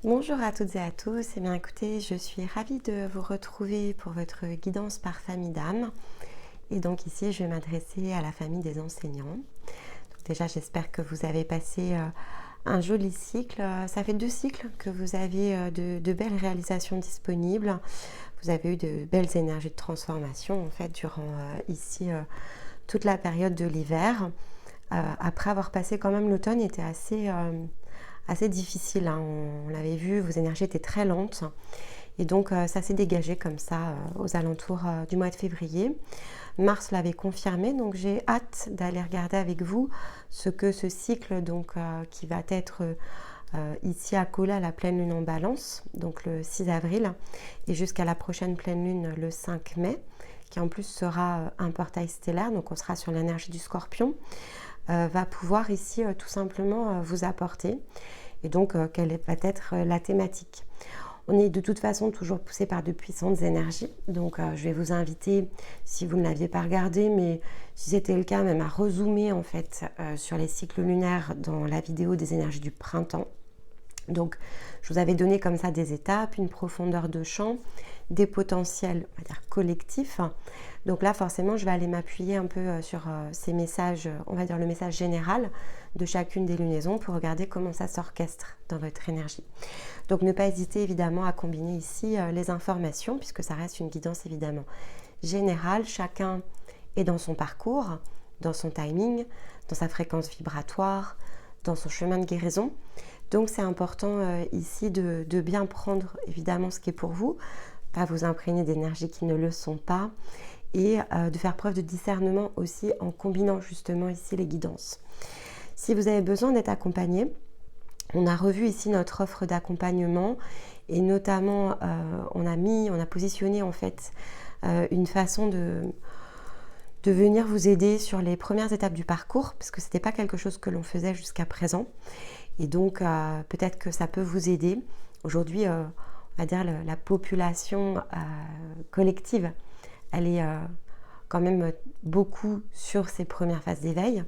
Bonjour à toutes et à tous. Eh bien, écoutez, je suis ravie de vous retrouver pour votre guidance par famille d'âme. Et donc ici, je vais m'adresser à la famille des enseignants. Donc déjà, j'espère que vous avez passé un joli cycle. Ça fait 2 cycles que vous avez de belles réalisations disponibles. Vous avez eu de belles énergies de transformation en fait durant ici toute la période de l'hiver. Après avoir passé quand même l'automne, était assez difficile, hein. On l'avait vu, vos énergies étaient très lentes et donc ça s'est dégagé comme ça aux alentours du mois de février. Mars l'avait confirmé, donc j'ai hâte d'aller regarder avec vous ce que ce cycle donc, qui va être ici accolé à la pleine lune en balance, donc le 6 avril et jusqu'à la prochaine pleine lune le 5 mai, qui en plus sera un portail stellaire, donc on sera sur l'énergie du Scorpion, va pouvoir ici tout simplement vous apporter. Et donc, quelle va être la thématique? On est de toute façon toujours poussé par de puissantes énergies. Donc, je vais vous inviter, si vous ne l'aviez pas regardé, mais si c'était le cas, même à rezoomer en fait sur les cycles lunaires dans la vidéo des énergies du printemps. Donc, je vous avais donné comme ça des étapes, une profondeur de champ, des potentiels, on va dire, collectifs. Donc là, forcément, je vais aller m'appuyer un peu sur ces messages, on va dire le message général de chacune des lunaisons pour regarder comment ça s'orchestre dans votre énergie. Donc, ne pas hésiter évidemment à combiner ici les informations, puisque ça reste une guidance évidemment générale. Chacun est dans son parcours, dans son timing, dans sa fréquence vibratoire, dans son chemin de guérison. Donc c'est important ici de bien prendre évidemment ce qui est pour vous, pas vous imprégner d'énergies qui ne le sont pas, et de faire preuve de discernement aussi en combinant justement ici les guidances. Si vous avez besoin d'être accompagné, on a revu ici notre offre d'accompagnement et notamment on a positionné en fait une façon de venir vous aider sur les premières étapes du parcours, parce que ce n'était pas quelque chose que l'on faisait jusqu'à présent. Et donc, peut-être que ça peut vous aider. Aujourd'hui, on va dire la population collective, elle est quand même beaucoup sur ces premières phases d'éveil.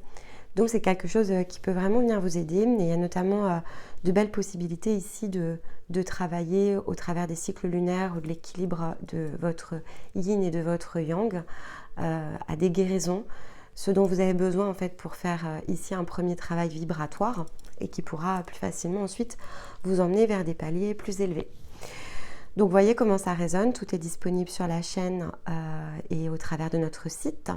Donc, c'est quelque chose qui peut vraiment venir vous aider. Et il y a notamment de belles possibilités ici de travailler au travers des cycles lunaires ou de l'équilibre de votre yin et de votre yang à des guérisons, ce dont vous avez besoin en fait pour faire ici un premier travail vibratoire et qui pourra plus facilement ensuite vous emmener vers des paliers plus élevés. Donc voyez comment ça résonne, tout est disponible sur la chaîne et au travers de notre site.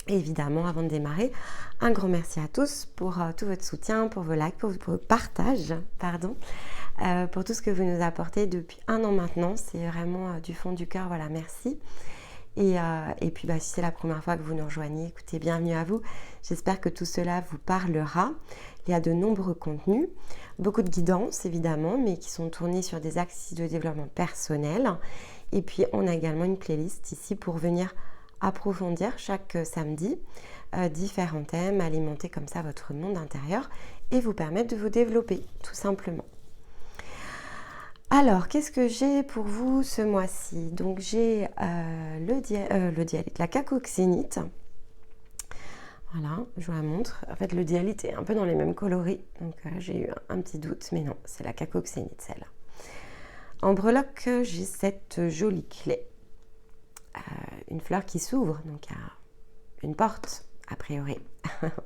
Et évidemment, avant de démarrer, un grand merci à tous pour tout votre soutien, pour vos likes, pour vos partages, pour tout ce que vous nous apportez depuis 1 an maintenant. C'est vraiment du fond du cœur, voilà, merci. Et puis si c'est la première fois que vous nous rejoignez, écoutez, bienvenue à vous. J'espère que tout cela vous parlera. Il y a de nombreux contenus, beaucoup de guidances évidemment, mais qui sont tournés sur des axes de développement personnel. Et puis on a également une playlist ici pour venir approfondir chaque samedi différents thèmes, alimenter comme ça votre monde intérieur et vous permettre de vous développer tout simplement. Alors, qu'est-ce que j'ai pour vous ce mois-ci? Donc, j'ai le dialyte, la cacoxénite. Voilà, je vous la montre. En fait, le dialyte est un peu dans les mêmes coloris. Donc, j'ai eu un petit doute, mais non, c'est la cacoxénite, celle-là. En breloque, j'ai cette jolie clé. Une fleur qui s'ouvre, donc il y a une porte, a priori.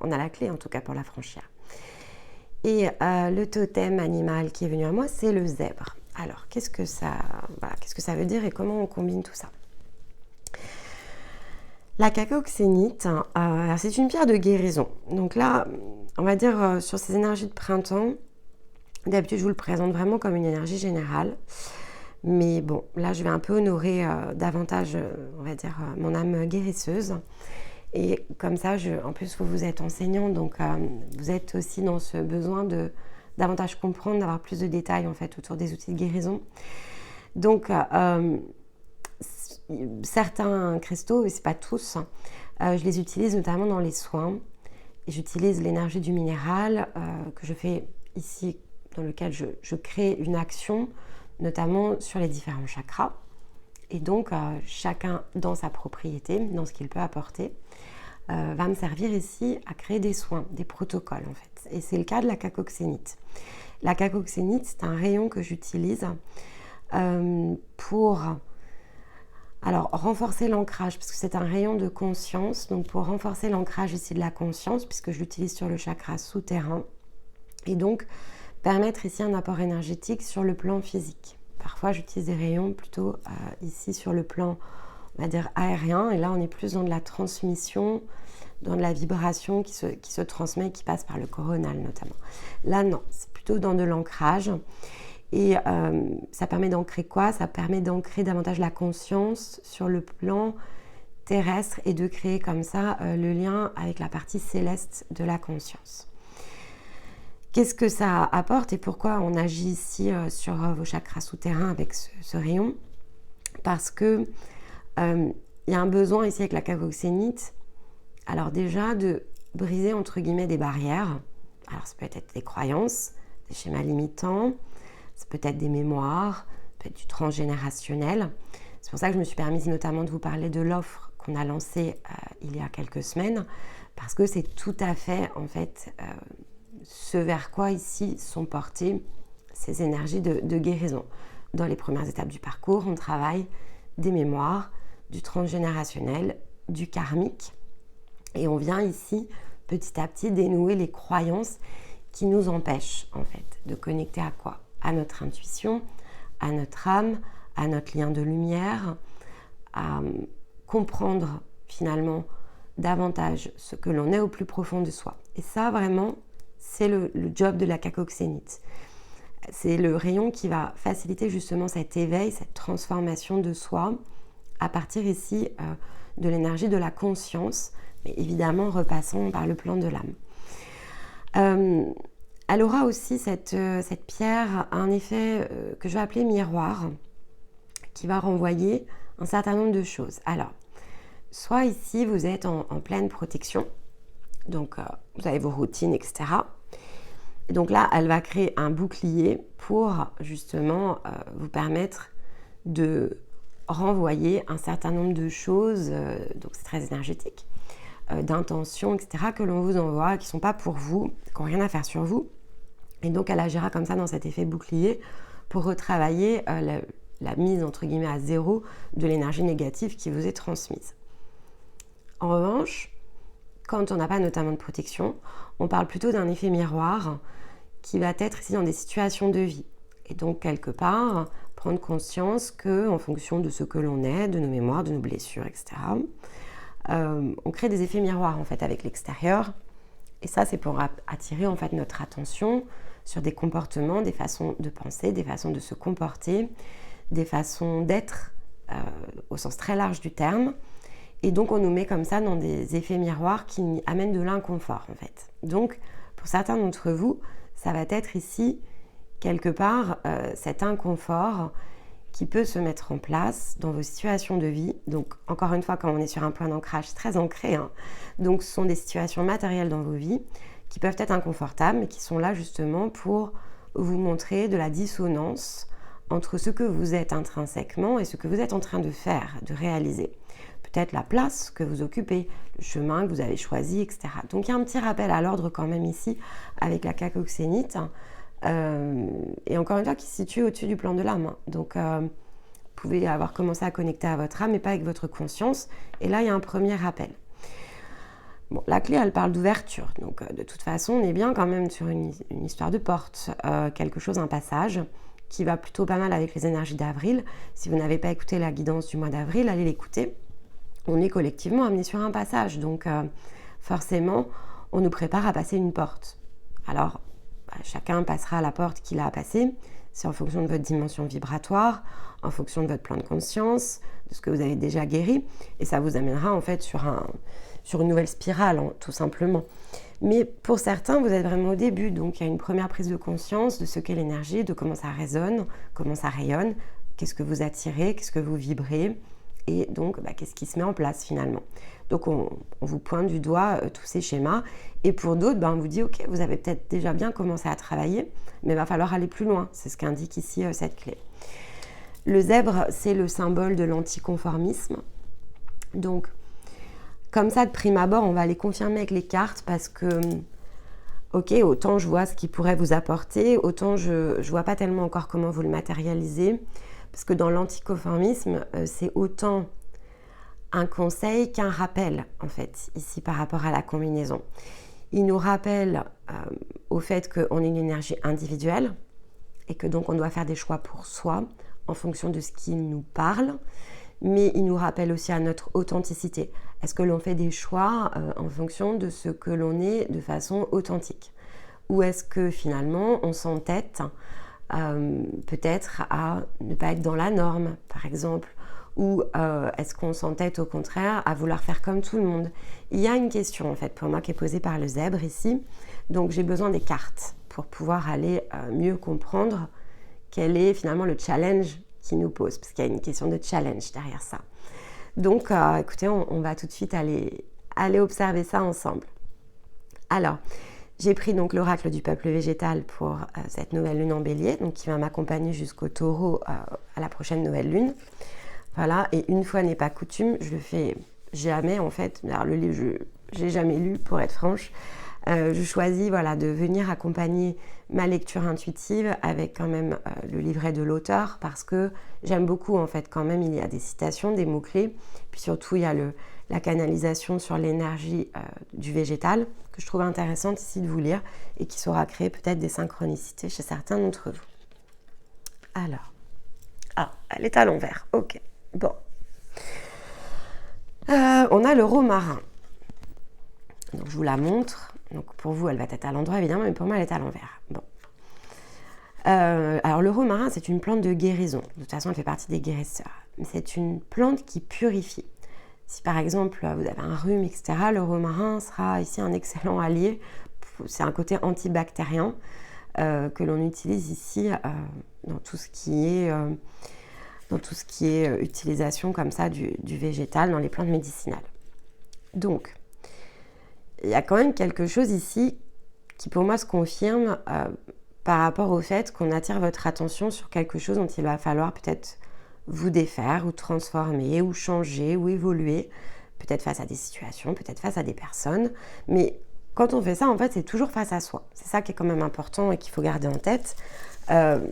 On a la clé, en tout cas, pour la franchir. Et le totem animal qui est venu à moi, c'est le zèbre. Alors, qu'est-ce que ça veut dire et comment on combine tout ça? La cacoxénite, c'est une pierre de guérison. Donc là, on va dire sur ces énergies de printemps, d'habitude, je vous le présente vraiment comme une énergie générale. Mais bon, là, je vais un peu honorer davantage, on va dire, mon âme guérisseuse. Et comme ça, en plus, vous êtes enseignant, donc vous êtes aussi dans ce besoin de davantage comprendre, d'avoir plus de détails en fait autour des outils de guérison. Donc, certains cristaux, et c'est pas tous, je les utilise notamment dans les soins. J'utilise l'énergie du minéral que je fais ici, dans lequel je crée une action, notamment sur les différents chakras. Et donc, chacun dans sa propriété, dans ce qu'il peut apporter. va me servir ici à créer des soins, des protocoles en fait. Et c'est le cas de la cacoxénite. La cacoxénite, c'est un rayon que j'utilise pour renforcer l'ancrage, parce que c'est un rayon de conscience, donc pour renforcer l'ancrage ici de la conscience, puisque je l'utilise sur le chakra souterrain, et donc permettre ici un apport énergétique sur le plan physique. Parfois, j'utilise des rayons plutôt ici sur le plan, on va dire, aérien, et là, on est plus dans de la transmission, dans de la vibration qui se transmet, qui passe par le coronal notamment. Là, non, c'est plutôt dans de l'ancrage. Et ça permet d'ancrer quoi? Ça permet d'ancrer davantage la conscience sur le plan terrestre et de créer comme ça le lien avec la partie céleste de la conscience. Qu'est-ce que ça apporte et pourquoi on agit ici sur vos chakras souterrains avec ce rayon? Parce que y a un besoin ici avec la cacoxénite, alors déjà de briser entre guillemets des barrières. Alors ça peut être des croyances, des schémas limitants, ça peut être des mémoires, peut-être du transgénérationnel. C'est pour ça que je me suis permise notamment de vous parler de l'offre qu'on a lancée il y a quelques semaines, parce que c'est tout à fait en fait ce vers quoi ici sont portées ces énergies de guérison. Dans les premières étapes du parcours, on travaille des mémoires, du transgénérationnel, du karmique, et on vient ici petit à petit dénouer les croyances qui nous empêchent en fait de connecter à quoi? À notre intuition, à notre âme, à notre lien de lumière, à comprendre finalement davantage ce que l'on est au plus profond de soi. Et ça vraiment, c'est le job de la cacoxénite. C'est le rayon qui va faciliter justement cet éveil, cette transformation de soi à partir ici de l'énergie de la conscience, mais évidemment repassant par le plan de l'âme. Elle aura aussi cette pierre un effet que je vais appeler miroir, qui va renvoyer un certain nombre de choses. Alors, soit ici vous êtes en pleine protection, donc vous avez vos routines, etc. Et donc là, elle va créer un bouclier pour justement vous permettre de renvoyer un certain nombre de choses, donc c'est très énergétique, d'intentions, etc., que l'on vous envoie, qui ne sont pas pour vous, qui n'ont rien à faire sur vous. Et donc elle agira comme ça dans cet effet bouclier pour retravailler la mise entre guillemets à zéro de l'énergie négative qui vous est transmise. En revanche, quand on n'a pas notamment de protection, on parle plutôt d'un effet miroir qui va être ici dans des situations de vie. Et donc quelque part, prendre conscience qu'en fonction de ce que l'on est, de nos mémoires, de nos blessures, etc., on crée des effets miroirs en fait avec l'extérieur. Et ça, c'est pour attirer en fait notre attention sur des comportements, des façons de penser, des façons de se comporter, des façons d'être au sens très large du terme. Et donc, on nous met comme ça dans des effets miroirs qui amènent de l'inconfort, en fait. Donc, pour certains d'entre vous, ça va être ici, quelque part, cet inconfort qui peut se mettre en place dans vos situations de vie. Donc, encore une fois, quand on est sur un point d'ancrage très ancré, donc ce sont des situations matérielles dans vos vies qui peuvent être inconfortables, mais qui sont là justement pour vous montrer de la dissonance entre ce que vous êtes intrinsèquement et ce que vous êtes en train de faire, de réaliser. Peut-être la place que vous occupez, le chemin que vous avez choisi, etc. Donc il y a un petit rappel à l'ordre quand même ici avec la cacoxénite, et encore une fois qui se situe au-dessus du plan de l'âme. Donc vous pouvez avoir commencé à connecter à votre âme mais pas avec votre conscience, et là il y a un premier rappel. Bon, la clé, elle parle d'ouverture, donc de toute façon, on est bien quand même sur une histoire de porte, quelque chose, un passage, qui va plutôt pas mal avec les énergies d'avril. Si vous n'avez pas écouté la guidance du mois d'avril, allez l'écouter. On est collectivement amené sur un passage, donc forcément, on nous prépare à passer une porte. Alors, chacun passera à la porte qu'il a à passer, c'est en fonction de votre dimension vibratoire, en fonction de votre plan de conscience, de ce que vous avez déjà guéri, et ça vous amènera en fait sur une nouvelle spirale, tout simplement. Mais pour certains, vous êtes vraiment au début, donc il y a une première prise de conscience de ce qu'est l'énergie, de comment ça résonne, comment ça rayonne, qu'est-ce que vous attirez, qu'est-ce que vous vibrez, et donc qu'est-ce qui se met en place finalement. Donc on vous pointe du doigt tous ces schémas, et pour d'autres, on vous dit ok, vous avez peut-être déjà bien commencé à travailler, mais il va falloir aller plus loin, c'est ce qu'indique ici cette clé. Le zèbre, c'est le symbole de l'anticonformisme, donc comme ça, de prime abord, on va les confirmer avec les cartes parce que, ok, autant je vois ce qui pourrait vous apporter, autant je ne vois pas tellement encore comment vous le matérialisez. Parce que dans l'anticonformisme, c'est autant un conseil qu'un rappel, en fait, ici par rapport à la combinaison. Il nous rappelle au fait qu'on est une énergie individuelle et que donc on doit faire des choix pour soi en fonction de ce qui nous parle, mais il nous rappelle aussi à notre authenticité. Est-ce que l'on fait des choix en fonction de ce que l'on est de façon authentique? Ou est-ce que finalement on s'entête peut-être à ne pas être dans la norme, par exemple? Ou est-ce qu'on s'entête au contraire à vouloir faire comme tout le monde? Il y a une question en fait pour moi qui est posée par le zèbre ici, donc j'ai besoin des cartes pour pouvoir aller mieux comprendre quel est finalement le challenge qui nous pose, parce qu'il y a une question de challenge derrière ça. Donc écoutez, on va tout de suite aller observer ça ensemble. Alors, j'ai pris donc l'oracle du peuple végétal pour cette nouvelle lune en bélier, donc qui va m'accompagner jusqu'au taureau à la prochaine nouvelle lune. Voilà, et une fois n'est pas coutume, je le fais jamais en fait. Alors, le livre, je n'ai jamais lu pour être franche. Je choisis voilà, de venir accompagner ma lecture intuitive avec quand même le livret de l'auteur parce que j'aime beaucoup en fait quand même, il y a des citations, des mots-clés, puis surtout il y a la canalisation sur l'énergie du végétal que je trouve intéressante ici de vous lire et qui saura créer peut-être des synchronicités chez certains d'entre vous. Alors, elle est à l'envers, ok. Bon. On a le romarin. Donc je vous la montre. Donc pour vous, elle va être à l'endroit évidemment, mais pour moi, elle est à l'envers. Bon. Alors le romarin, c'est une plante de guérison. De toute façon, elle fait partie des guérisseurs. C'est une plante qui purifie. Si par exemple, vous avez un rhume, etc., le romarin sera ici un excellent allié. C'est un côté antibactérien que l'on utilise ici dans tout ce qui est utilisation comme ça du végétal dans les plantes médicinales. Donc, il y a quand même quelque chose ici qui pour moi se confirme par rapport au fait qu'on attire votre attention sur quelque chose dont il va falloir peut-être vous défaire ou transformer ou changer ou évoluer, peut-être face à des situations, peut-être face à des personnes, mais quand on fait ça, en fait, c'est toujours face à soi. C'est ça qui est quand même important et qu'il faut garder en tête.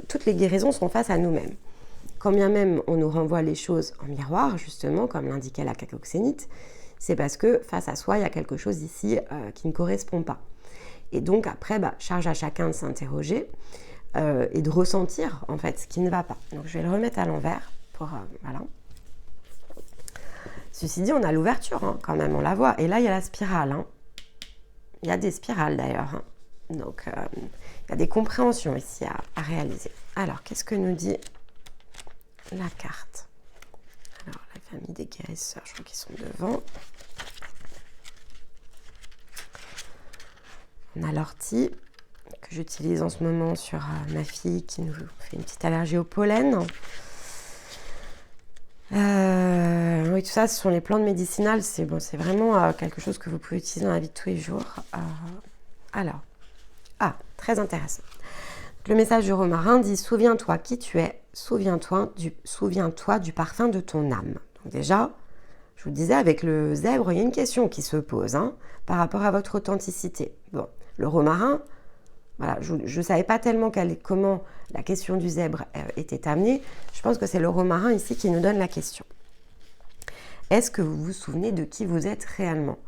Toutes les guérisons sont face à nous-mêmes. Quand bien même on nous renvoie les choses en miroir, justement, comme l'indiquait la cacoxénite, c'est parce que face à soi, il y a quelque chose ici qui ne correspond pas. Et donc après, charge à chacun de s'interroger et de ressentir en fait ce qui ne va pas. Donc je vais le remettre à l'envers pour voilà. Ceci dit, on a l'ouverture hein, quand même, on la voit. Et là, il y a la spirale. Hein. Il y a des spirales d'ailleurs. Hein. Donc il y a des compréhensions ici à réaliser. Alors, qu'est-ce que nous dit la carte? Alors, la famille des guérisseurs, je crois qu'ils sont devant. On a l'ortie que j'utilise en ce moment sur ma fille qui nous fait une petite allergie au pollen. Oui, tout ça, ce sont les plantes médicinales. C'est vraiment quelque chose que vous pouvez utiliser dans la vie de tous les jours. Très intéressant. Le message du romarin dit « Souviens-toi qui tu es, souviens-toi du parfum de ton âme ». Donc déjà, je vous disais, avec le zèbre, il y a une question qui se pose par rapport à votre authenticité. Bon, le romarin, voilà, je ne savais pas tellement comment la question du zèbre était amenée. Je pense que c'est le romarin ici qui nous donne la question. Est-ce que vous vous souvenez de qui vous êtes réellement?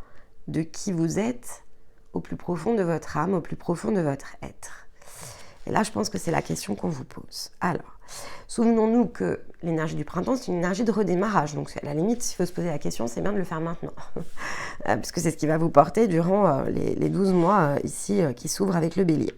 De qui vous êtes au plus profond de votre âme, au plus profond de votre être? Et là, je pense que c'est la question qu'on vous pose. Alors, souvenons-nous que l'énergie du printemps, c'est une énergie de redémarrage. Donc, à la limite, s'il faut se poser la question, c'est bien de le faire maintenant. Puisque c'est ce qui va vous porter durant les 12 mois ici qui s'ouvrent avec le bélier.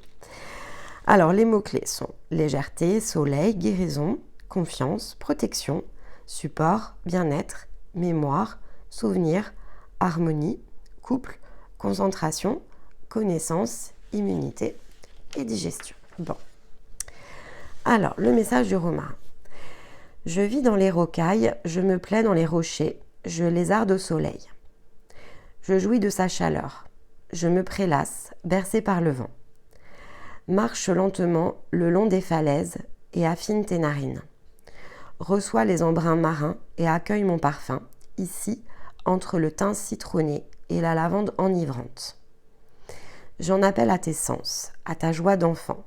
Alors, les mots-clés sont légèreté, soleil, guérison, confiance, protection, support, bien-être, mémoire, souvenir, harmonie, couple, concentration, connaissance, immunité et digestion. Bon. Alors, le message du romarin. Je vis dans les rocailles, je me plais dans les rochers, je lézarde au soleil. Je jouis de sa chaleur, je me prélasse, bercé par le vent. Marche lentement le long des falaises et affine tes narines. Reçois les embruns marins et accueille mon parfum, ici, entre le thym citronné et la lavande enivrante. J'en appelle à tes sens, à ta joie d'enfant.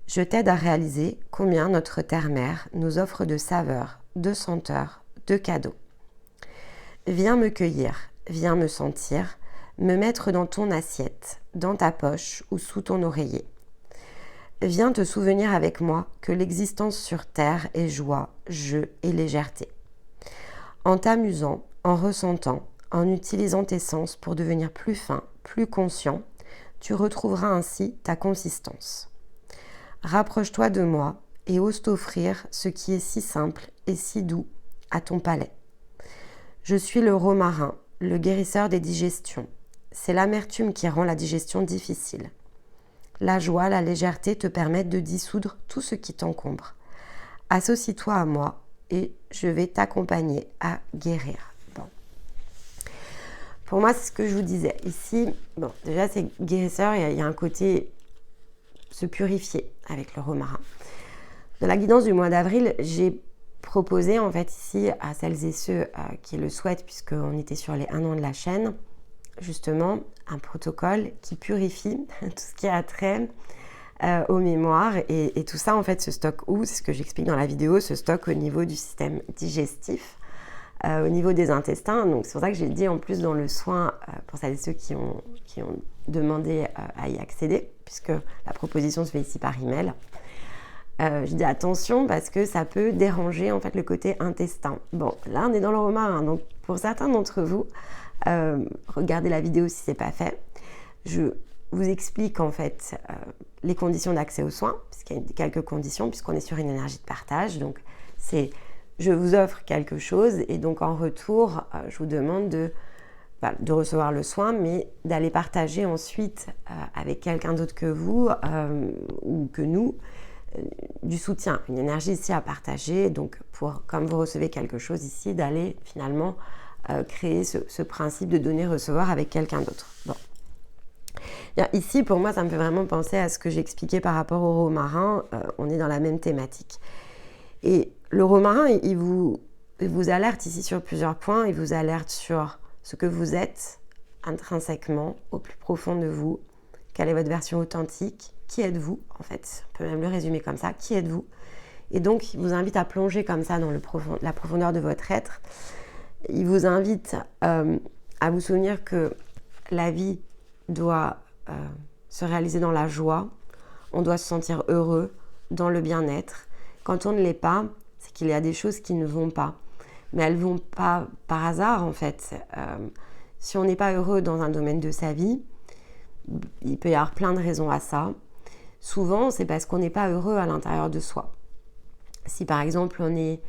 Je t'aide à réaliser combien notre terre-mère nous offre de saveurs, de senteurs, de cadeaux. Viens me cueillir, viens me sentir, me mettre dans ton assiette, dans ta poche ou sous ton oreiller. Viens te souvenir avec moi que l'existence sur terre est joie, jeu et légèreté. En t'amusant, en ressentant, en utilisant tes sens pour devenir plus fin, plus conscient, tu retrouveras ainsi ta consistance. Rapproche-toi de moi et ose t'offrir ce qui est si simple et si doux à ton palais. Je suis le romarin, le guérisseur des digestions. C'est l'amertume qui rend la digestion difficile. La joie, la légèreté te permettent de dissoudre tout ce qui t'encombre. Associe-toi à moi et je vais t'accompagner à guérir. Bon. Pour moi, c'est ce que je vous disais. Ici, déjà, c'est guérisseur, il y a un côté se purifier avec le romarin. Dans la guidance du mois d'avril, j'ai proposé en fait ici à celles et ceux qui le souhaitent, puisqu'on était sur les 1 an de la chaîne, justement un protocole qui purifie tout ce qui a trait aux mémoires et tout ça en fait se stocke où? C'est ce que j'explique dans la vidéo, se stocke au niveau du système digestif, au niveau des intestins. Donc c'est pour ça que j'ai dit en plus dans le soin pour celles et ceux qui ont demandé à y accéder, puisque la proposition se fait ici par email. Je dis attention parce que ça peut déranger en fait le côté intestin. Bon, là on est dans le romarin, donc pour certains d'entre vous, regardez la vidéo si ce n'est pas fait. Je vous explique en fait les conditions d'accès aux soins, puisqu'il y a quelques conditions, puisqu'on est sur une énergie de partage. Donc c'est je vous offre quelque chose et donc en retour, je vous demande de recevoir le soin, mais d'aller partager ensuite avec quelqu'un d'autre que vous ou que nous, du soutien, une énergie ici à partager. Donc, comme vous recevez quelque chose ici, d'aller finalement créer ce principe de donner-recevoir avec quelqu'un d'autre. Bon. Bien, ici, pour moi, ça me fait vraiment penser à ce que j'expliquais par rapport au romarin. On est dans la même thématique. Et le romarin, il vous alerte ici sur plusieurs points. Il vous alerte sur ce que vous êtes intrinsèquement, au plus profond de vous. Quelle est votre version authentique? Qui êtes-vous, en fait? On peut même le résumer comme ça. Qui êtes-vous? Et donc, il vous invite à plonger comme ça dans la profondeur de votre être. Il vous invite à vous souvenir que la vie doit se réaliser dans la joie. On doit se sentir heureux, dans le bien-être. Quand on ne l'est pas, c'est qu'il y a des choses qui ne vont pas. Mais elles ne vont pas par hasard, en fait. Si on n'est pas heureux dans un domaine de sa vie, il peut y avoir plein de raisons à ça. Souvent, c'est parce qu'on n'est pas heureux à l'intérieur de soi. Si par exemple, on est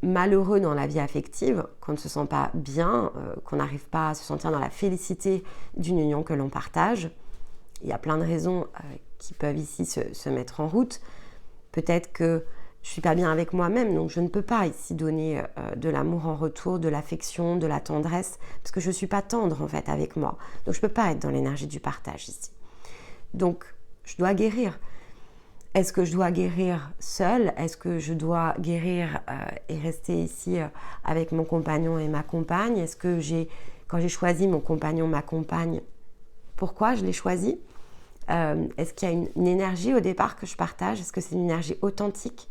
malheureux dans la vie affective, qu'on ne se sent pas bien, qu'on n'arrive pas à se sentir dans la félicité d'une union que l'on partage, il y a plein de raisons qui peuvent ici se mettre en route. Peut-être que je ne suis pas bien avec moi-même, donc je ne peux pas ici donner de l'amour en retour, de l'affection, de la tendresse, parce que je ne suis pas tendre en fait avec moi. Donc je ne peux pas être dans l'énergie du partage ici. Donc je dois guérir. Est-ce que je dois guérir seule? Est-ce que je dois guérir et rester ici avec mon compagnon et ma compagne? Est-ce que quand j'ai choisi mon compagnon, ma compagne, pourquoi je l'ai choisi? Est-ce qu'il y a une énergie au départ que je partage? Est-ce que c'est une énergie authentique?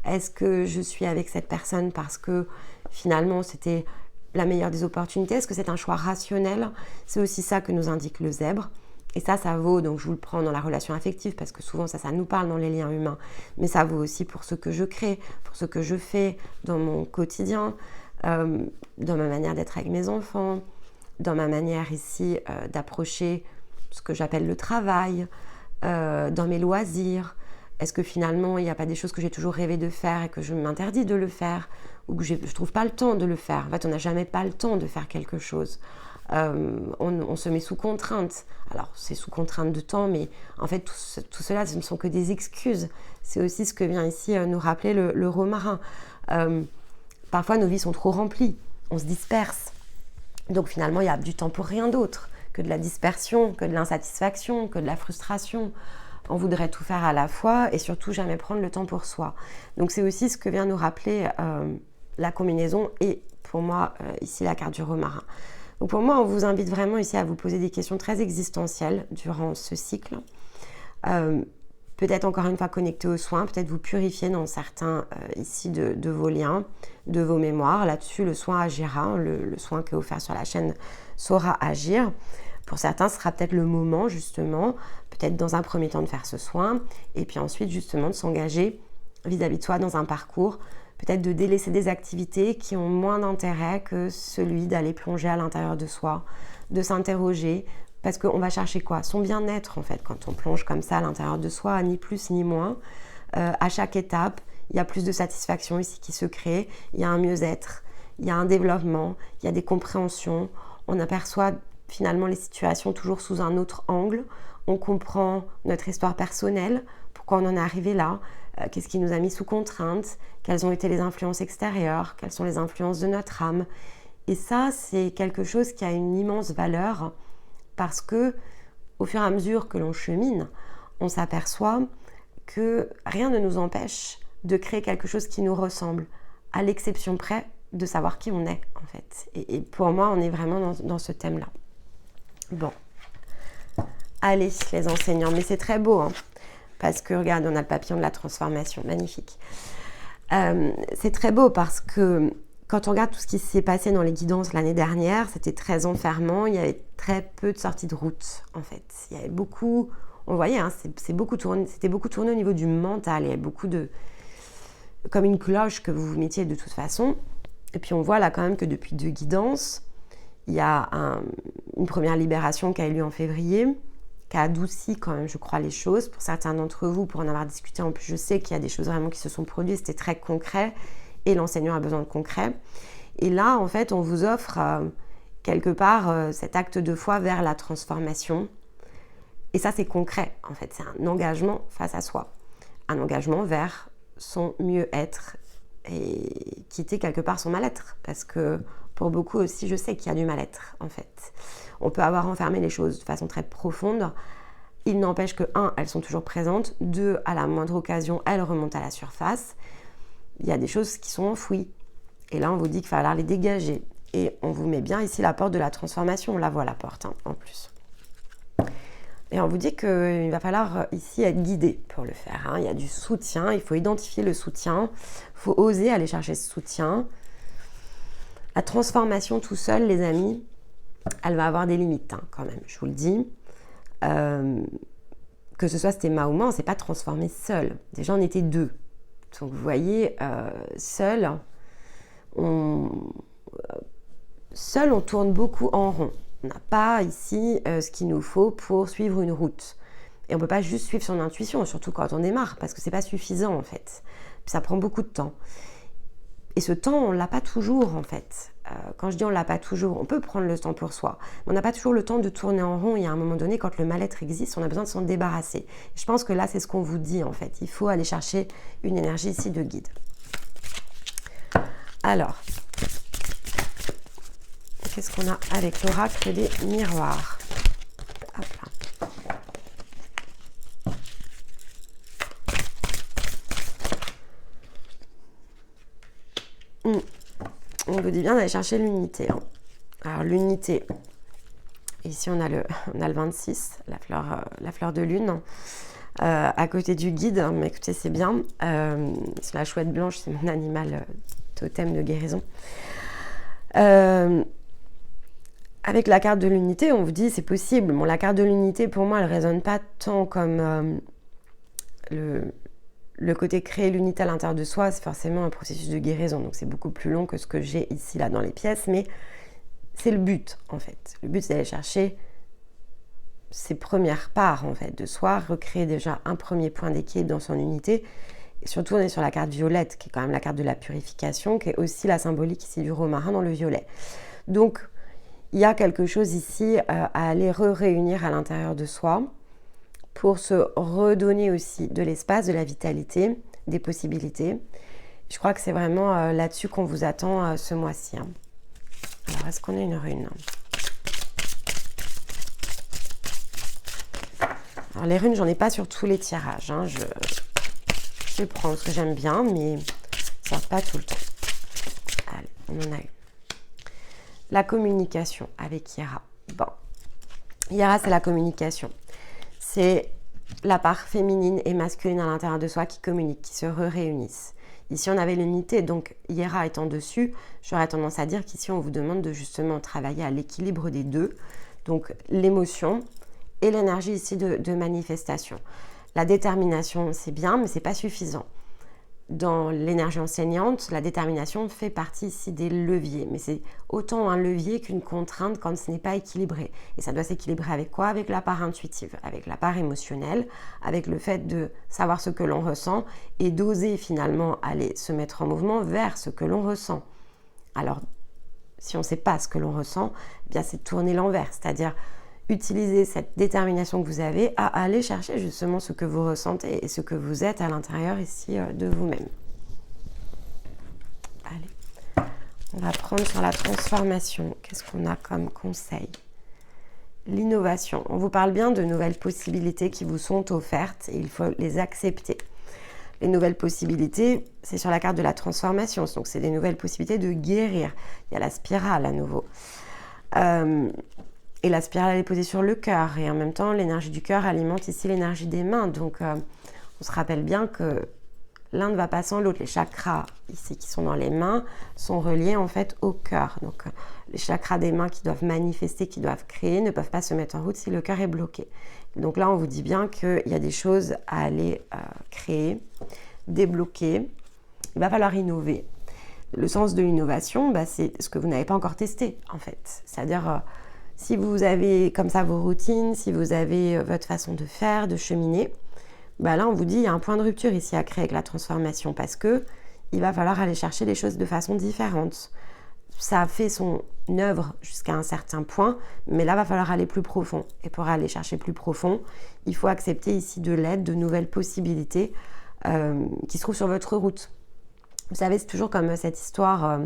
Est-ce que je suis avec cette personne parce que finalement c'était la meilleure des opportunités? Est-ce que c'est un choix rationnel? C'est aussi ça que nous indique le zèbre. Et ça vaut, donc je vous le prends dans la relation affective parce que souvent ça nous parle dans les liens humains, mais ça vaut aussi pour ce que je crée, pour ce que je fais dans mon quotidien, dans ma manière d'être avec mes enfants, dans ma manière ici d'approcher ce que j'appelle le travail, dans mes loisirs. Est-ce que finalement il n'y a pas des choses que j'ai toujours rêvé de faire et que je m'interdis de le faire ou que je ne trouve pas le temps de le faire? En fait, on n'a jamais pas le temps de faire quelque chose. On se met sous contrainte. Alors, c'est sous contrainte de temps, mais en fait, tout cela, ce ne sont que des excuses. C'est aussi ce que vient ici nous rappeler le romarin. Parfois, nos vies sont trop remplies. On se disperse. Donc, finalement, il y a du temps pour rien d'autre que de la dispersion, que de l'insatisfaction, que de la frustration. On voudrait tout faire à la fois et surtout jamais prendre le temps pour soi. Donc, c'est aussi ce que vient nous rappeler la combinaison et pour moi, ici, la carte du romarin. Donc pour moi, on vous invite vraiment ici à vous poser des questions très existentielles durant ce cycle. Peut-être encore une fois connecté aux soins, peut-être vous purifier dans certains ici de vos liens, de vos mémoires. Là-dessus, le soin agira, le soin qui est offert sur la chaîne saura agir. Pour certains, ce sera peut-être le moment justement, peut-être dans un premier temps de faire ce soin, et puis ensuite justement de s'engager vis-à-vis de soi dans un parcours, peut-être de délaisser des activités qui ont moins d'intérêt que celui d'aller plonger à l'intérieur de soi, de s'interroger, parce qu'on va chercher quoi? Son bien-être en fait, quand on plonge comme ça à l'intérieur de soi, ni plus ni moins. À chaque étape, il y a plus de satisfaction ici qui se crée, il y a un mieux-être, il y a un développement, il y a des compréhensions, on aperçoit finalement les situations toujours sous un autre angle, on comprend notre histoire personnelle, pourquoi on en est arrivé là, qu'est-ce qui nous a mis sous contrainte, quelles ont été les influences extérieures, quelles sont les influences de notre âme. Et ça, c'est quelque chose qui a une immense valeur parce que au fur et à mesure que l'on chemine, on s'aperçoit que rien ne nous empêche de créer quelque chose qui nous ressemble, à l'exception près de savoir qui on est en fait. Et pour moi, on est vraiment dans ce thème-là. Bon, allez les enseignants, mais c'est très beau, hein, parce que regarde, on a le papillon de la transformation, magnifique. C'est très beau parce que quand on regarde tout ce qui s'est passé dans les guidances l'année dernière, c'était très enfermant, il y avait très peu de sorties de route en fait. Il y avait beaucoup, on voyait, hein, c'était beaucoup tourné au niveau du mental, il y avait beaucoup de, comme une cloche que vous vous mettiez de toute façon. Et puis on voit là quand même que depuis 2 guidances, il y a une première libération qui a eu lieu en février, qui a adouci quand même, je crois, les choses. Pour certains d'entre vous, pour en avoir discuté, en plus, je sais qu'il y a des choses vraiment qui se sont produites, c'était très concret, et l'enseignant a besoin de concret. Et là, en fait, on vous offre quelque part cet acte de foi vers la transformation. Et ça, c'est concret, en fait, c'est un engagement face à soi, un engagement vers son mieux-être et quitter quelque part son mal-être, parce que pour beaucoup aussi, je sais qu'il y a du mal-être, en fait. On peut avoir enfermé les choses de façon très profonde. Il n'empêche que, 1, elles sont toujours présentes. 2, à la moindre occasion, elles remontent à la surface. Il y a des choses qui sont enfouies. Et là, on vous dit qu'il va falloir les dégager. Et on vous met bien ici la porte de la transformation. On la voit, la porte, hein, en plus. Et on vous dit qu'il va falloir ici être guidé pour le faire, hein. Il y a du soutien, il faut identifier le soutien. Il faut oser aller chercher ce soutien. La transformation tout seul, les amis, elle va avoir des limites, hein, quand même, je vous le dis. Que ce soit Stéma ou moi, on ne s'est pas transformé seul. Déjà, on était 2. Donc, vous voyez, seul, on tourne beaucoup en rond. On n'a pas ici ce qu'il nous faut pour suivre une route. Et on ne peut pas juste suivre son intuition, surtout quand on démarre, parce que ce n'est pas suffisant, en fait. Puis ça prend beaucoup de temps. Et ce temps, on ne l'a pas toujours, en fait. Quand je dis on ne l'a pas toujours, on peut prendre le temps pour soi. Mais on n'a pas toujours le temps de tourner en rond. Et à un moment donné, quand le mal-être existe, on a besoin de s'en débarrasser. Et je pense que là, c'est ce qu'on vous dit, en fait. Il faut aller chercher une énergie ici de guide. Alors, qu'est-ce qu'on a avec l'oracle des miroirs? Hop là. On vous dit bien d'aller chercher l'unité, hein. Alors l'unité, ici on a le 26, la fleur de lune, à côté du guide, mais écoutez c'est bien, c'est la chouette blanche, c'est mon animal totem de guérison. Avec la carte de l'unité, on vous dit c'est possible. Bon, la carte de l'unité, pour moi, elle ne résonne pas tant comme le côté créer l'unité à l'intérieur de soi, c'est forcément un processus de guérison. Donc, c'est beaucoup plus long que ce que j'ai ici, là, dans les pièces. Mais c'est le but, en fait. Le but, c'est d'aller chercher ses premières parts, en fait, de soi, recréer déjà un premier point d'équilibre dans son unité. Et surtout, on est sur la carte violette, qui est quand même la carte de la purification, qui est aussi la symbolique ici du romarin dans le violet. Donc, il y a quelque chose ici à aller réunir à l'intérieur de soi pour se redonner aussi de l'espace, de la vitalité, des possibilités. Je crois que c'est vraiment là-dessus qu'on vous attend ce mois-ci, hein. Alors, est-ce qu'on a une rune? Alors, les runes, j'en ai pas sur tous les tirages, hein. Je prends ce que j'aime bien, mais ça ne sort pas tout le temps. on en a eu. La communication avec Hiera. Bon, Hiera, c'est la communication. C'est la part féminine et masculine à l'intérieur de soi qui communiquent, qui se réunissent. Ici, on avait l'unité, donc Hiera étant dessus, j'aurais tendance à dire qu'ici, on vous demande de justement travailler à l'équilibre des deux. Donc, l'émotion et l'énergie ici de manifestation. La détermination, c'est bien, mais ce n'est pas suffisant. Dans l'énergie enseignante, la détermination fait partie ici des leviers. Mais c'est autant un levier qu'une contrainte quand ce n'est pas équilibré. Et ça doit s'équilibrer avec quoi? Avec la part intuitive, avec la part émotionnelle, avec le fait de savoir ce que l'on ressent et d'oser finalement aller se mettre en mouvement vers ce que l'on ressent. Alors, si on ne sait pas ce que l'on ressent, eh bien c'est tourner l'envers, c'est-à-dire utiliser cette détermination que vous avez à aller chercher justement ce que vous ressentez et ce que vous êtes à l'intérieur ici de vous-même. Allez, on va prendre sur la transformation. Qu'est-ce qu'on a comme conseil? L'innovation. On vous parle bien de nouvelles possibilités qui vous sont offertes et il faut les accepter. Les nouvelles possibilités, c'est sur la carte de la transformation. Donc, c'est des nouvelles possibilités de guérir. Il y a la spirale à nouveau. Et la spirale, elle est posée sur le cœur. Et en même temps, l'énergie du cœur alimente ici l'énergie des mains. Donc, on se rappelle bien que l'un ne va pas sans l'autre. Les chakras ici qui sont dans les mains sont reliés en fait au cœur. Donc, les chakras des mains qui doivent manifester, qui doivent créer, ne peuvent pas se mettre en route si le cœur est bloqué. Donc là, on vous dit bien qu'il y a des choses à aller créer, débloquer. Il va falloir innover. Le sens de l'innovation, c'est ce que vous n'avez pas encore testé, en fait. C'est-à-dire, si vous avez comme ça vos routines, si vous avez votre façon de faire, de cheminer, là, on vous dit qu'il y a un point de rupture ici à créer avec la transformation parce que il va falloir aller chercher les choses de façon différente. Ça a fait son œuvre jusqu'à un certain point, mais là, il va falloir aller plus profond. Et pour aller chercher plus profond, il faut accepter ici de l'aide, de nouvelles possibilités qui se trouvent sur votre route. Vous savez, c'est toujours comme cette histoire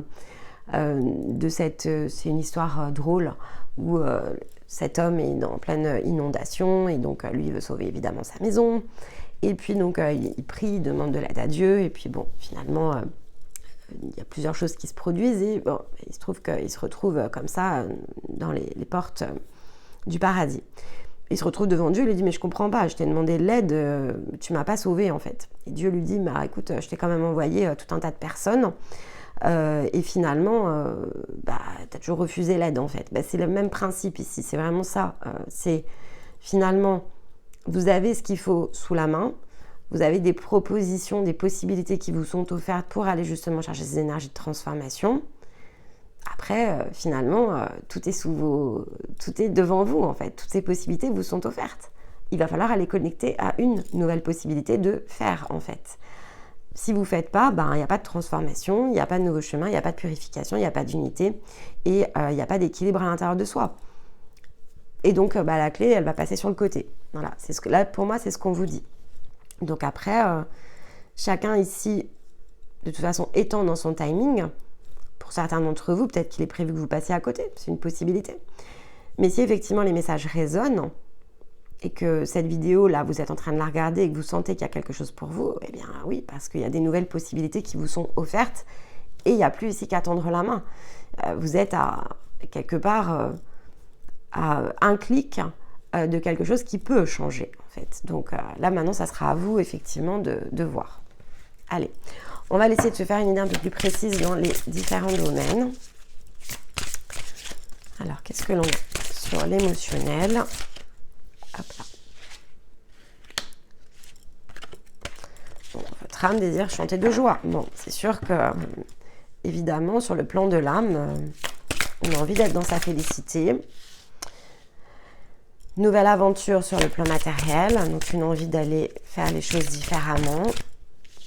c'est une histoire drôle où cet homme est en pleine inondation et donc lui il veut sauver évidemment sa maison. Et puis donc il prie, il demande de l'aide à Dieu et puis bon, finalement... il y a plusieurs choses qui se produisent et bon, il se trouve qu'il se retrouve comme ça dans les portes du paradis. Il se retrouve devant Dieu, il lui dit « Mais je comprends pas, je t'ai demandé de l'aide, tu m'as pas sauvé en fait. » Et Dieu lui dit « Écoute, je t'ai quand même envoyé tout un tas de personnes et finalement, tu as toujours refusé l'aide en fait. » C'est le même principe ici, c'est vraiment ça. C'est finalement, vous avez ce qu'il faut sous la main. Vous avez des propositions, des possibilités qui vous sont offertes pour aller justement chercher ces énergies de transformation. Après, finalement, tout est devant vous en fait. Toutes ces possibilités vous sont offertes. Il va falloir aller connecter à une nouvelle possibilité de faire en fait. Si vous ne faites pas, il n'y a pas de transformation, il n'y a pas de nouveau chemin, il n'y a pas de purification, il n'y a pas d'unité et il n'y a pas d'équilibre à l'intérieur de soi. Et donc, la clé, elle va passer sur le côté. Voilà, là, pour moi, c'est ce qu'on vous dit. Donc après, chacun ici, de toute façon, étant dans son timing, pour certains d'entre vous, peut-être qu'il est prévu que vous passiez à côté, c'est une possibilité. Mais si effectivement les messages résonnent et que cette vidéo-là, vous êtes en train de la regarder et que vous sentez qu'il y a quelque chose pour vous, eh bien oui, parce qu'il y a des nouvelles possibilités qui vous sont offertes et il n'y a plus ici qu'à tendre la main. Vous êtes quelque part à un clic de quelque chose qui peut changer en fait. Donc là maintenant ça sera à vous effectivement de voir. Allez, on va essayer de se faire une idée un peu plus précise dans les différents domaines. Alors qu'est-ce que l'on a sur l'émotionnel? Hop là. Bon, votre âme désire chanter de joie. Bon, c'est sûr que évidemment sur le plan de l'âme, on a envie d'être dans sa félicité. Nouvelle aventure sur le plan matériel, donc une envie d'aller faire les choses différemment.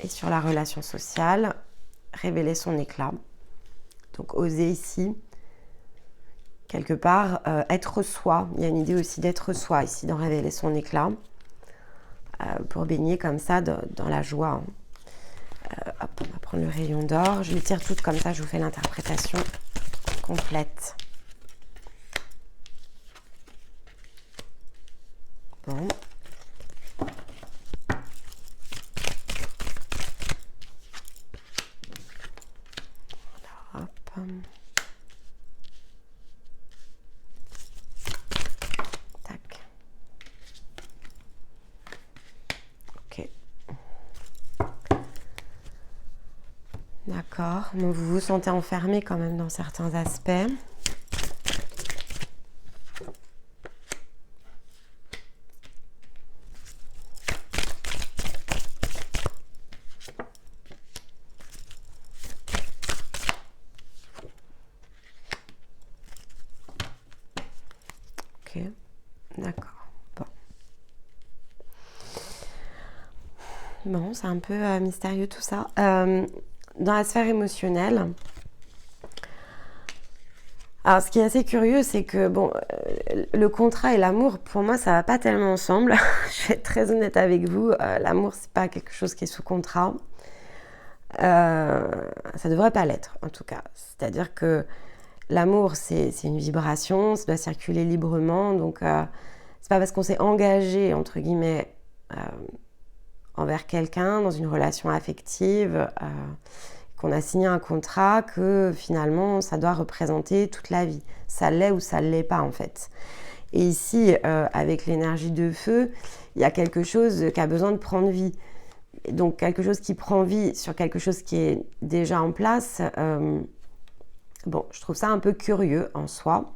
Et sur la relation sociale, révéler son éclat. Donc oser ici, quelque part, être soi. Il y a une idée aussi d'être soi ici, d'en révéler son éclat. Pour baigner comme ça dans la joie. Hop, on va prendre le rayon d'or. Je les tire toutes comme ça, je vous fais l'interprétation complète. Bon. Alors, hop. D'accord. Donc vous vous sentez enfermé quand même dans certains aspects. Ok, d'accord. Bon, c'est un peu mystérieux tout ça. Dans la sphère émotionnelle, alors ce qui est assez curieux, c'est que bon, le contrat et l'amour, pour moi, ça va pas tellement ensemble. Je vais être très honnête avec vous. L'amour, c'est pas quelque chose qui est sous contrat. Ça devrait pas l'être, en tout cas. C'est-à-dire que l'amour, c'est une vibration, ça doit circuler librement. Donc, c'est pas parce qu'on s'est engagé, entre guillemets, envers quelqu'un, dans une relation affective, qu'on a signé un contrat, que finalement, ça doit représenter toute la vie. Ça l'est ou ça ne l'est pas, en fait. Et ici, avec l'énergie de feu, il y a quelque chose qui a besoin de prendre vie. Donc, quelque chose qui prend vie sur quelque chose qui est déjà en place, bon, je trouve ça un peu curieux en soi.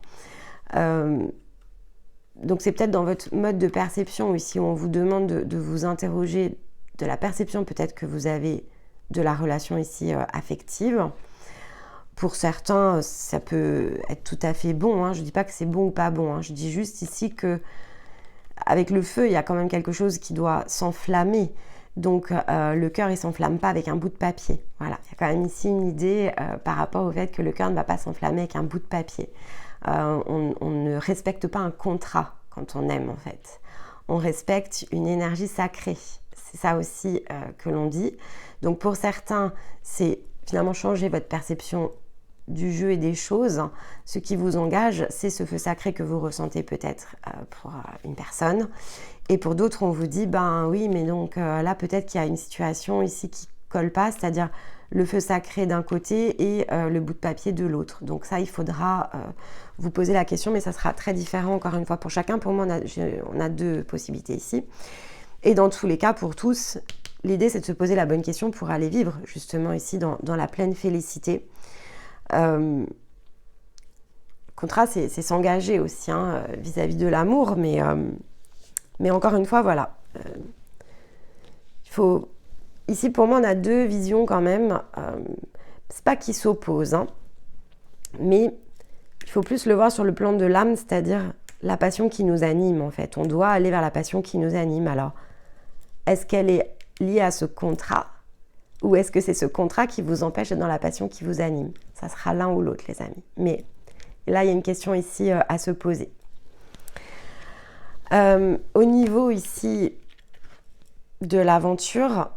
Donc, c'est peut-être dans votre mode de perception, ici, où on vous demande de vous interroger de la perception peut-être que vous avez de la relation ici affective. Pour certains, ça peut être tout à fait bon. Hein. Je ne dis pas que c'est bon ou pas bon. Hein. Je dis juste ici que avec le feu, il y a quand même quelque chose qui doit s'enflammer. Donc, le cœur, il ne s'enflamme pas avec un bout de papier. Voilà, il y a quand même ici une idée par rapport au fait que le cœur ne va pas s'enflammer avec un bout de papier. On ne respecte pas un contrat quand on aime, en fait. On respecte une énergie sacrée. C'est ça aussi que l'on dit. Donc pour certains, c'est finalement changer votre perception du jeu et des choses. Ce qui vous engage, c'est ce feu sacré que vous ressentez peut-être pour une personne. Et pour d'autres, on vous dit, ben oui, mais donc là, peut-être qu'il y a une situation ici qui colle pas, c'est-à-dire le feu sacré d'un côté et le bout de papier de l'autre. Donc ça, il faudra vous poser la question, mais ça sera très différent encore une fois pour chacun. Pour moi, on a deux possibilités ici. Et dans tous les cas, pour tous, l'idée, c'est de se poser la bonne question pour aller vivre justement ici dans la pleine félicité. Le contrat, c'est s'engager aussi hein, vis-à-vis de l'amour, mais encore une fois, voilà. Ici, pour moi, on a deux visions quand même. C'est pas qu'ils s'opposent, hein, mais il faut plus le voir sur le plan de l'âme, c'est-à-dire la passion qui nous anime, en fait. On doit aller vers la passion qui nous anime. Alors, est-ce qu'elle est liée à ce contrat ou est-ce que c'est ce contrat qui vous empêche d'être dans la passion qui vous anime? Ça sera l'un ou l'autre, les amis. Mais là, il y a une question ici à se poser. Au niveau ici de l'aventure,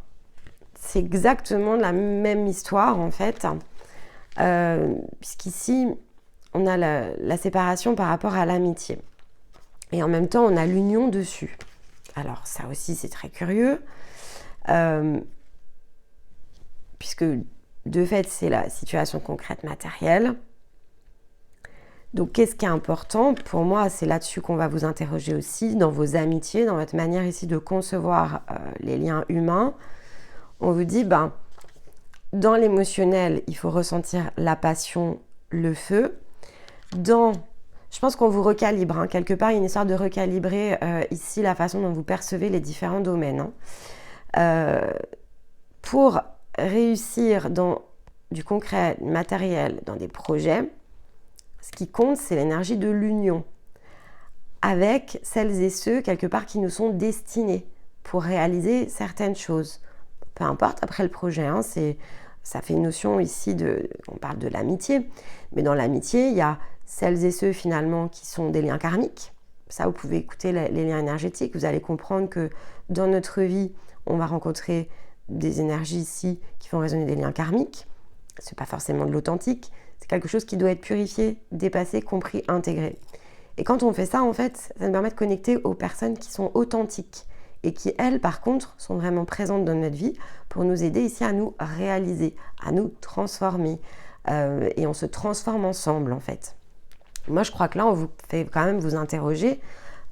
c'est exactement la même histoire en fait, puisqu'ici, on a la séparation par rapport à l'amitié. Et en même temps, on a l'union dessus. Alors ça aussi, c'est très curieux, puisque de fait, c'est la situation concrète matérielle. Donc, qu'est-ce qui est important? Pour moi, c'est là-dessus qu'on va vous interroger aussi, dans vos amitiés, dans votre manière ici de concevoir les liens humains. On vous dit, dans l'émotionnel, il faut ressentir la passion, le feu. Je pense qu'on vous recalibre. Hein. Quelque part, il y a une histoire de recalibrer ici la façon dont vous percevez les différents domaines. Hein. Pour réussir dans du concret, matériel, dans des projets, ce qui compte, c'est l'énergie de l'union avec celles et ceux, quelque part, qui nous sont destinés pour réaliser certaines choses. Peu importe, après le projet, hein, ça fait une notion ici on parle de l'amitié, mais dans l'amitié, il y a celles et ceux finalement qui sont des liens karmiques. Ça, vous pouvez écouter les liens énergétiques, vous allez comprendre que dans notre vie, on va rencontrer des énergies ici qui vont résonner des liens karmiques. C'est pas forcément de l'authentique, c'est quelque chose qui doit être purifié, dépassé, compris, intégré. Et quand on fait ça, en fait, ça nous permet de connecter aux personnes qui sont authentiques et qui, elles, par contre, sont vraiment présentes dans notre vie pour nous aider ici à nous réaliser, à nous transformer. Et on se transforme ensemble, en fait. Moi, je crois que là, on vous fait quand même vous interroger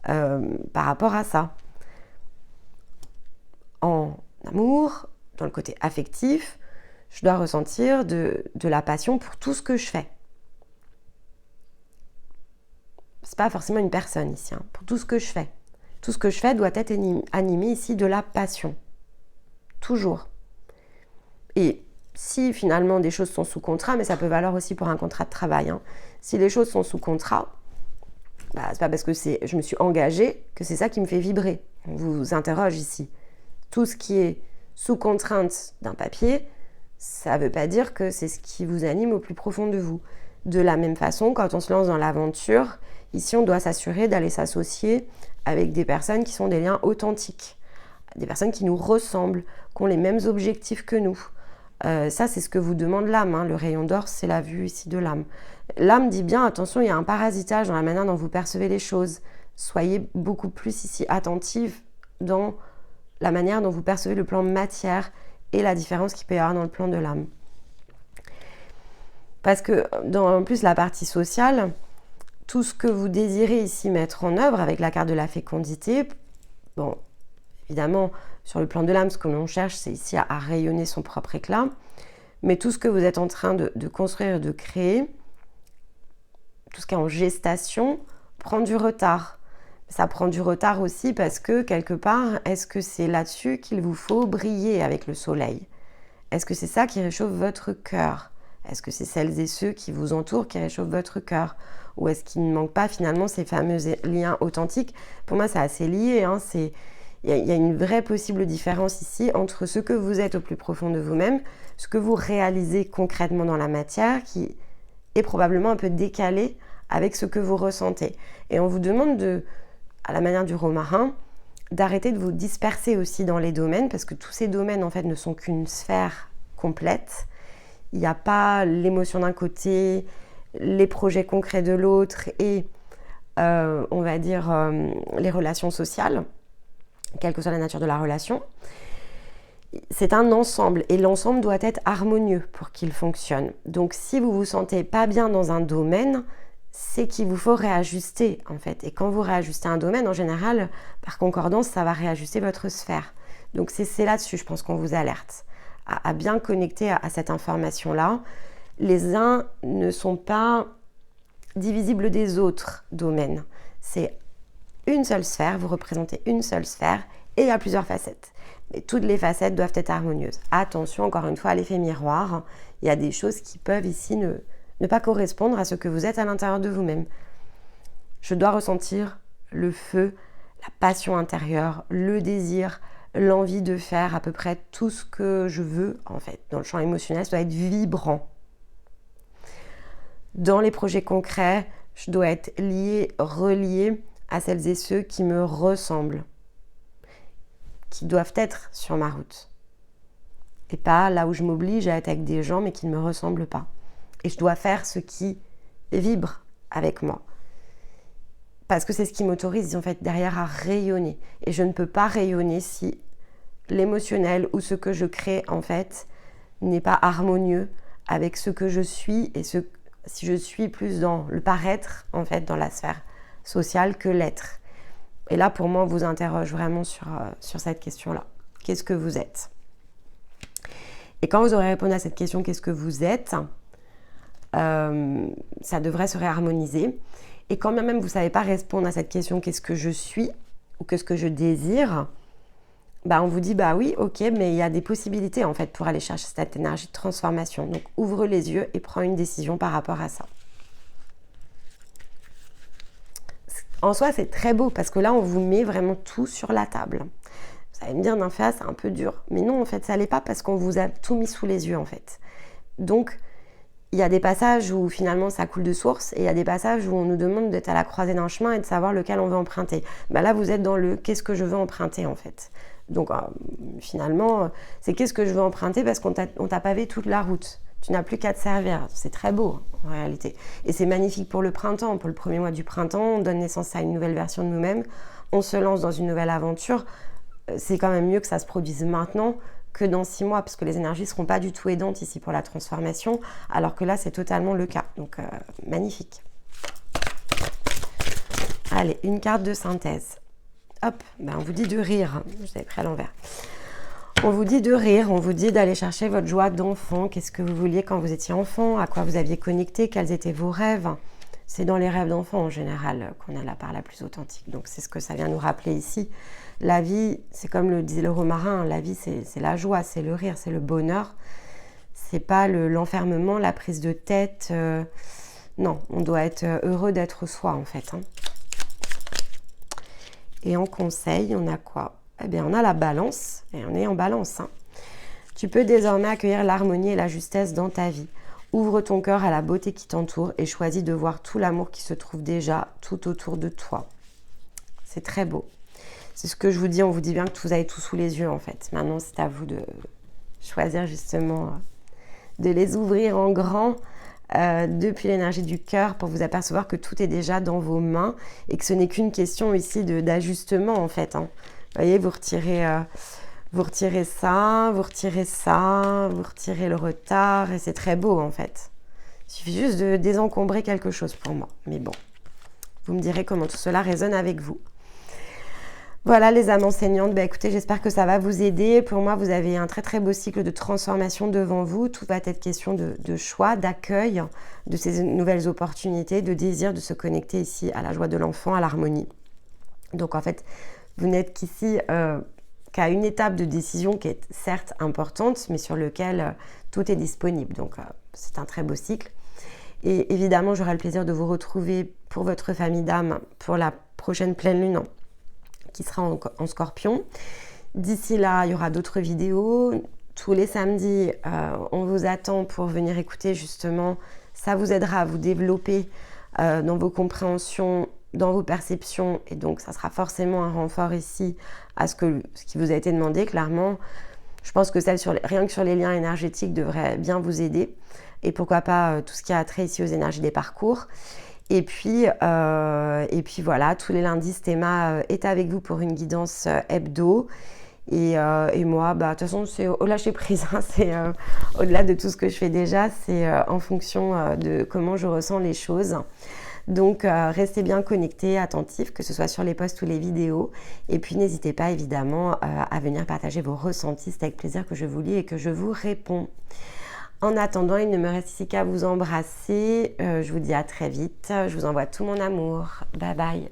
par rapport à ça. En amour, dans le côté affectif, je dois ressentir de la passion pour tout ce que je fais. C'est pas forcément une personne ici, hein, pour tout ce que je fais. Tout ce que je fais doit être animé ici de la passion. Toujours. Et si finalement des choses sont sous contrat, mais ça peut valoir aussi pour un contrat de travail, hein, si les choses sont sous contrat, c'est pas parce que je me suis engagée que c'est ça qui me fait vibrer. On vous interroge ici. Tout ce qui est sous contrainte d'un papier, ça ne veut pas dire que c'est ce qui vous anime au plus profond de vous. De la même façon, quand on se lance dans l'aventure, ici on doit s'assurer d'aller s'associer avec des personnes qui sont des liens authentiques, des personnes qui nous ressemblent, qui ont les mêmes objectifs que nous. Ça, c'est ce que vous demande l'âme, hein. Le rayon d'or, c'est la vue ici de l'âme. L'âme dit bien, attention, il y a un parasitage dans la manière dont vous percevez les choses. Soyez beaucoup plus ici attentive dans la manière dont vous percevez le plan matière et la différence qu'il peut y avoir dans le plan de l'âme. Parce que en plus la partie sociale, tout ce que vous désirez ici mettre en œuvre avec la carte de la fécondité, bon, évidemment, sur le plan de l'âme, ce que l'on cherche, c'est ici à rayonner son propre éclat. Mais tout ce que vous êtes en train de construire, de créer, tout ce qui est en gestation, prend du retard. Ça prend du retard aussi parce que, quelque part, est-ce que c'est là-dessus qu'il vous faut briller avec le soleil? Est-ce que c'est ça qui réchauffe votre cœur? Est-ce que c'est celles et ceux qui vous entourent qui réchauffent votre cœur? Ou est-ce qu'il ne manque pas finalement ces fameux liens authentiques? Pour moi, c'est assez lié, hein. Il y a une vraie possible différence ici entre ce que vous êtes au plus profond de vous-même, ce que vous réalisez concrètement dans la matière, qui est probablement un peu décalé avec ce que vous ressentez. Et on vous demande, à la manière du romarin, d'arrêter de vous disperser aussi dans les domaines, parce que tous ces domaines en fait ne sont qu'une sphère complète. Il n'y a pas l'émotion d'un côté, les projets concrets de l'autre et on va dire les relations sociales, quelle que soit la nature de la relation. C'est un ensemble et l'ensemble doit être harmonieux pour qu'il fonctionne. Donc si vous vous sentez pas bien dans un domaine, c'est qu'il vous faut réajuster en fait. Et quand vous réajustez un domaine, en général, par concordance, ça va réajuster votre sphère. Donc c'est là-dessus, je pense qu'on vous alerte, à bien connecter à cette information-là. Les uns ne sont pas divisibles des autres domaines. C'est une seule sphère, vous représentez une seule sphère et il y a plusieurs facettes. Mais toutes les facettes doivent être harmonieuses. Attention, encore une fois, à l'effet miroir. Il y a des choses qui peuvent ici ne pas correspondre à ce que vous êtes à l'intérieur de vous-même. Je dois ressentir le feu, la passion intérieure, le désir, l'envie de faire à peu près tout ce que je veux, en fait. Dans le champ émotionnel, ça doit être vibrant. Dans les projets concrets, je dois être liée, reliée à celles et ceux qui me ressemblent, qui doivent être sur ma route. Et pas là où je m'oblige à être avec des gens, mais qui ne me ressemblent pas. Et je dois faire ce qui vibre avec moi. Parce que c'est ce qui m'autorise, en fait, derrière à rayonner. Et je ne peux pas rayonner si l'émotionnel ou ce que je crée, en fait, n'est pas harmonieux avec ce que je suis et si je suis plus dans le paraître, en fait, dans la sphère sociale que l'être. Et là, pour moi, on vous interroge vraiment sur cette question-là. Qu'est-ce que vous êtes? Et quand vous aurez répondu à cette question, qu'est-ce que vous êtes, ça devrait se réharmoniser. Et quand bien même vous ne savez pas répondre à cette question, qu'est-ce que je suis ou qu'est-ce que je désire, on vous dit, oui, ok, mais il y a des possibilités en fait pour aller chercher cette énergie de transformation. Donc, ouvre les yeux et prends une décision par rapport à ça. En soi, c'est très beau parce que là, on vous met vraiment tout sur la table. Vous allez me dire, Nymphéa, c'est un peu dur. Mais non, en fait, ça l'est pas parce qu'on vous a tout mis sous les yeux, en fait. Donc, il y a des passages où finalement ça coule de source et il y a des passages où on nous demande d'être à la croisée d'un chemin et de savoir lequel on veut emprunter. Là, vous êtes dans le « qu'est-ce que je veux emprunter » en fait. Donc, finalement, c'est « qu'est-ce que je veux emprunter » parce qu'on t'a pavé toute la route. Tu n'as plus qu'à te servir. C'est très beau, en réalité. Et c'est magnifique pour le printemps. Pour le premier mois du printemps, on donne naissance à une nouvelle version de nous-mêmes. On se lance dans une nouvelle aventure. C'est quand même mieux que ça se produise maintenant que dans 6 mois, parce que les énergies ne seront pas du tout aidantes ici pour la transformation, alors que là, c'est totalement le cas. Donc, magnifique. Allez, une carte de synthèse. Hop, on vous dit de rire. Je l'avais pris à l'envers. On vous dit de rire, on vous dit d'aller chercher votre joie d'enfant. Qu'est-ce que vous vouliez quand vous étiez enfant? À quoi vous aviez connecté? Quels étaient vos rêves? C'est dans les rêves d'enfant en général qu'on a la part la plus authentique. Donc c'est ce que ça vient nous rappeler ici. La vie, c'est comme le disait le romarin, la vie c'est la joie, c'est le rire, c'est le bonheur. C'est pas l'enfermement, la prise de tête. Non, on doit être heureux d'être soi en fait. Hein. Et en conseil, on a quoi? Eh bien, on a la balance, et on est en balance. Hein. Tu peux désormais accueillir l'harmonie et la justesse dans ta vie. Ouvre ton cœur à la beauté qui t'entoure et choisis de voir tout l'amour qui se trouve déjà tout autour de toi. C'est très beau. C'est ce que je vous dis, on vous dit bien que vous avez tout sous les yeux en fait. Maintenant, c'est à vous de choisir justement de les ouvrir en grand depuis l'énergie du cœur pour vous apercevoir que tout est déjà dans vos mains et que ce n'est qu'une question ici d'ajustement en fait. Hein. Vous voyez, vous retirez ça, vous retirez ça, vous retirez le retard et c'est très beau en fait. Il suffit juste de désencombrer quelque chose pour moi. Mais bon, vous me direz comment tout cela résonne avec vous. Voilà les âmes enseignantes, écoutez, j'espère que ça va vous aider. Pour moi, vous avez un très très beau cycle de transformation devant vous. Tout va être question de choix, d'accueil de ces nouvelles opportunités, de désir de se connecter ici à la joie de l'enfant, à l'harmonie. Donc en fait, vous n'êtes qu'ici qu'à une étape de décision qui est certes importante, mais sur lequel tout est disponible. Donc c'est un très beau cycle. Et évidemment, j'aurai le plaisir de vous retrouver pour votre famille d'âmes pour la prochaine pleine lune qui sera en Scorpion. D'ici là, il y aura d'autres vidéos. Tous les samedis, on vous attend pour venir écouter justement. Ça vous aidera à vous développer dans vos compréhensions, dans vos perceptions. Et donc, ça sera forcément un renfort ici à ce qui vous a été demandé, clairement. Je pense que rien que sur les liens énergétiques devrait bien vous aider. Et pourquoi pas tout ce qui a trait ici aux énergies des parcours. Et puis voilà, tous les lundis, Stéma est avec vous pour une guidance hebdo. Et moi, de toute façon, c'est au lâcher prise. Hein, c'est au-delà de tout ce que je fais déjà, c'est en fonction de comment je ressens les choses. Donc, restez bien connectés, attentifs, que ce soit sur les posts ou les vidéos. Et puis, n'hésitez pas, évidemment, à venir partager vos ressentis. C'est avec plaisir que je vous lis et que je vous réponds. En attendant, il ne me reste ici qu'à vous embrasser. Je vous dis à très vite. Je vous envoie tout mon amour. Bye bye.